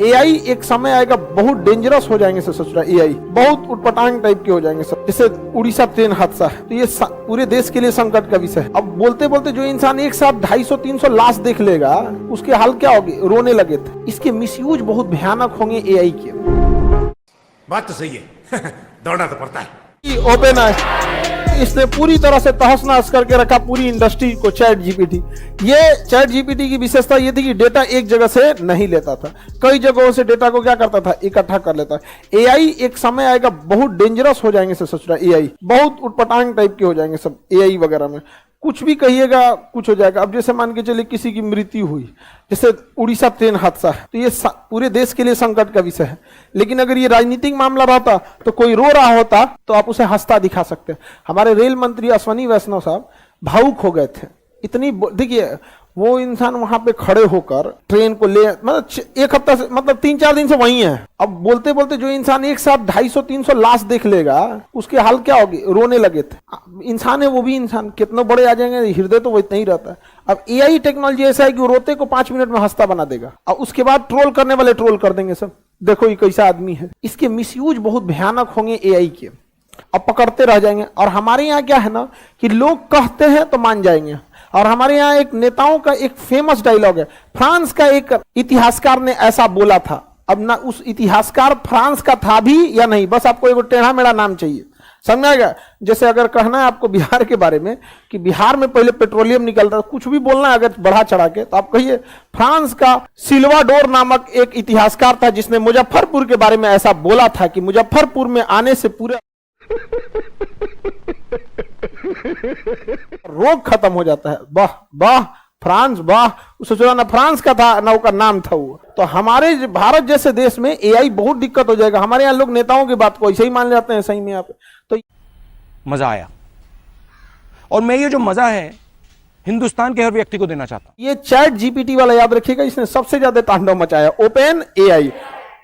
AI एक समय आएगा बहुत डेंजरस हो जाएंगे सब। सोच रहा एआई बहुत उटपटांग टाइप के हो जाएंगे सब। जैसे उड़ीसा ट्रेन हादसा है तो ये पूरे देश के लिए संकट का विषय है। अब बोलते बोलते जो इंसान एक साथ 250-300 लाश देख लेगा उसके हाल क्या होगी, रोने लगे थे। इसके मिसयूज बहुत भयानक होंगे एआई के। बात तो सही है दौड़ना तो पड़ता है। ओपन है, इसने पूरी तरह से तहस नहस करके रखा पूरी इंडस्ट्री को। चैट जीपीटी, ये चैट जीपीटी की विशेषता ये थी कि डेटा एक जगह से नहीं लेता था, कई जगहों से डेटा को क्या करता था, इकट्ठा कर लेता। एआई एक समय आएगा बहुत डेंजरस हो जाएंगे सब। सोच रहा एआई बहुत उटपटांग टाइप के हो जाएंगे सब। एआई वगैरह में कुछ भी कहिएगा कुछ हो जाएगा। अब जैसे मान के चले किसी की मृत्यु हुई, जैसे उड़ीसा ट्रेन हादसा है तो ये पूरे देश के लिए संकट का विषय है। लेकिन अगर ये राजनीतिक मामला रहता तो कोई रो रहा होता तो आप उसे हंसता दिखा सकते। हमारे रेल मंत्री अश्विनी वैष्णव साहब भावुक हो गए थे। इतनी देखिए वो इंसान वहां पे खड़े होकर ट्रेन को ले, मतलब एक हफ्ता से, मतलब 3-4 दिन से वही है। अब बोलते बोलते जो इंसान एक साथ 250-300 लाश देख लेगा उसके हाल क्या होगी, रोने लगे थे। इंसान है वो भी इंसान, कितने बड़े आ जाएंगे, हृदय तो वही नहीं रहता है। अब एआई टेक्नोलॉजी ऐसा है कि वो रोते को 5 मिनट में हंसता बना देगा और उसके बाद ट्रोल करने वाले ट्रोल कर देंगे सब, देखो ये कैसा आदमी है। इसके मिसयूज बहुत भयानक होंगे एआई के, अब पकड़ते रह जाएंगे। और हमारे यहाँ क्या है ना कि लोग कहते हैं तो मान जाएंगे। और हमारे यहाँ एक नेताओं का एक फेमस डायलॉग है, फ्रांस का एक इतिहासकार ने ऐसा बोला था। अब ना उस इतिहासकार फ्रांस का था भी या नहीं, बस आपको एक टेढ़ा मेढ़ा नाम चाहिए, समझ आएगा। जैसे अगर कहना है आपको बिहार के बारे में कि बिहार में पहले पेट्रोलियम निकलता था, कुछ भी बोलना है अगर बढ़ा चढ़ा के, तो आप कहिए फ्रांस का सिल्वाडोर नामक एक इतिहासकार था जिसने मुजफ्फरपुर के बारे में ऐसा बोला था कि मुजफ्फरपुर में आने से पूरे रोग खत्म हो जाता है। वाह वाह फ्रांस, वाह, सोचो ना फ्रांस का था ना उसका नाम था वो। तो हमारे भारत जैसे देश में एआई बहुत दिक्कत हो जाएगा। हमारे यहाँ लोग नेताओं की बात को ऐसे ही मान लेते हैं सही में यहाँ पे। तो मजा आया, और मैं ये जो मजा है हिंदुस्तान के हर व्यक्ति को देना चाहता हूं। ये चैट जीपीटी वाला याद रखिएगा, इसने सबसे ज्यादा तांडव मचाया। ओपन एआई,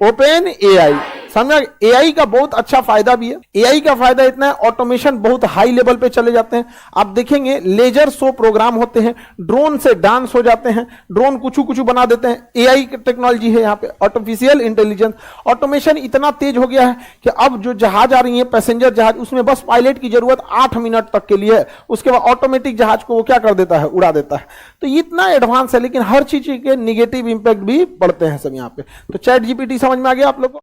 ओपन एआई, समझा। एआई का बहुत अच्छा फायदा भी है। एआई का फायदा इतना है, ऑटोमेशन बहुत हाई लेवल पे चले जाते हैं। आप देखेंगे लेजर शो प्रोग्राम होते हैं, ड्रोन से डांस हो जाते हैं, ड्रोन कुछ बना देते हैं। एआई की टेक्नोलॉजी है यहाँ पे, आर्टिफिशियल इंटेलिजेंस। ऑटोमेशन इतना तेज हो गया है कि अब जो जहाज आ रही है, पैसेंजर जहाज, उसमें बस पायलट की जरूरत 8 मिनट तक के लिए है। उसके बाद ऑटोमेटिक जहाज को वो क्या कर देता है, उड़ा देता है। तो इतना एडवांस है, लेकिन हर चीज के निगेटिव इंपैक्ट भी पड़ते हैं सब यहाँ पे। तो चैट जीपीटी समझ में आ गया आप लोग को।